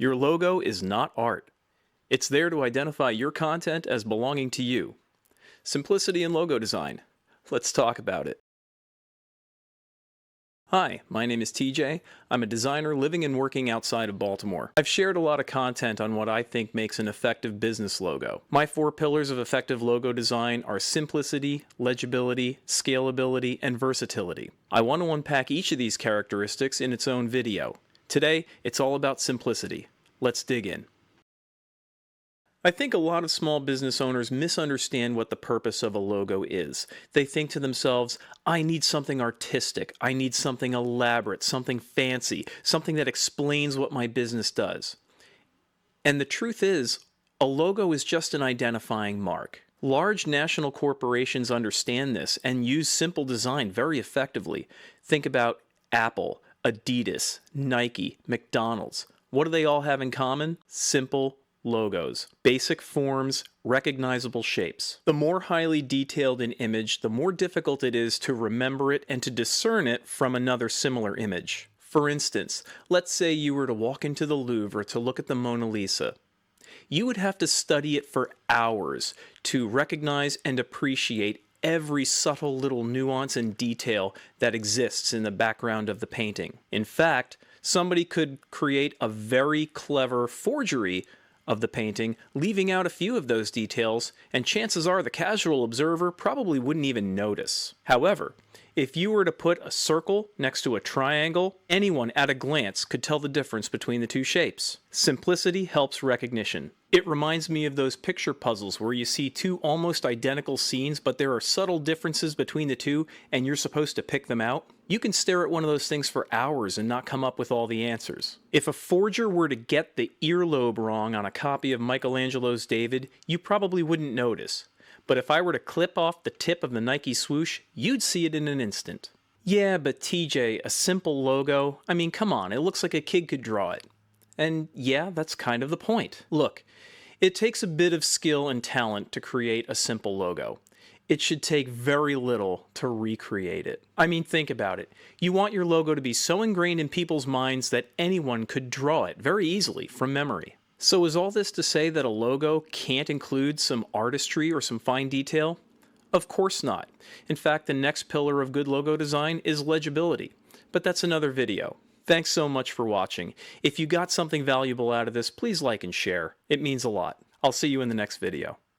Your logo is not art. It's there to identify your content as belonging to you. Simplicity in logo design. Let's talk about it. Hi, my name is TJ. I'm a designer living and working outside of Baltimore. I've shared a lot of content on what I think makes an effective business logo. My 4 pillars of effective logo design are simplicity, legibility, scalability, and versatility. I want to unpack each of these characteristics in its own video. Today, it's all about simplicity. Let's dig in. I think a lot of small business owners misunderstand what the purpose of a logo is. They think to themselves, I need something artistic, I need something elaborate, something fancy, something that explains what my business does. And the truth is, a logo is just an identifying mark. Large national corporations understand this and use simple design very effectively. Think about Apple, Adidas, Nike, McDonald's. What do they all have in common? Simple logos. Basic forms, recognizable shapes. The more highly detailed an image, the more difficult it is to remember it and to discern it from another similar image. For instance, let's say you were to walk into the Louvre to look at the Mona Lisa. You would have to study it for hours to recognize and appreciate every subtle little nuance and detail that exists in the background of the painting. In fact, somebody could create a very clever forgery of the painting, leaving out a few of those details, and chances are the casual observer probably wouldn't even notice. However, if you were to put a circle next to a triangle, anyone at a glance could tell the difference between the two shapes. Simplicity helps recognition. It reminds me of those picture puzzles where you see two almost identical scenes, but there are subtle differences between the two, and you're supposed to pick them out. You can stare at one of those things for hours and not come up with all the answers. If a forger were to get the earlobe wrong on a copy of Michelangelo's David, you probably wouldn't notice. But if I were to clip off the tip of the Nike swoosh, you'd see it in an instant. Yeah, but TJ, a simple logo? I mean, come on, it looks like a kid could draw it. And yeah, that's kind of the point. Look, it takes a bit of skill and talent to create a simple logo. It should take very little to recreate it. I mean, think about it. You want your logo to be so ingrained in people's minds that anyone could draw it very easily from memory. So is all this to say that a logo can't include some artistry or some fine detail? Of course not. In fact, the next pillar of good logo design is legibility. But that's another video. Thanks so much for watching. If you got something valuable out of this, please like and share. It means a lot. I'll see you in the next video.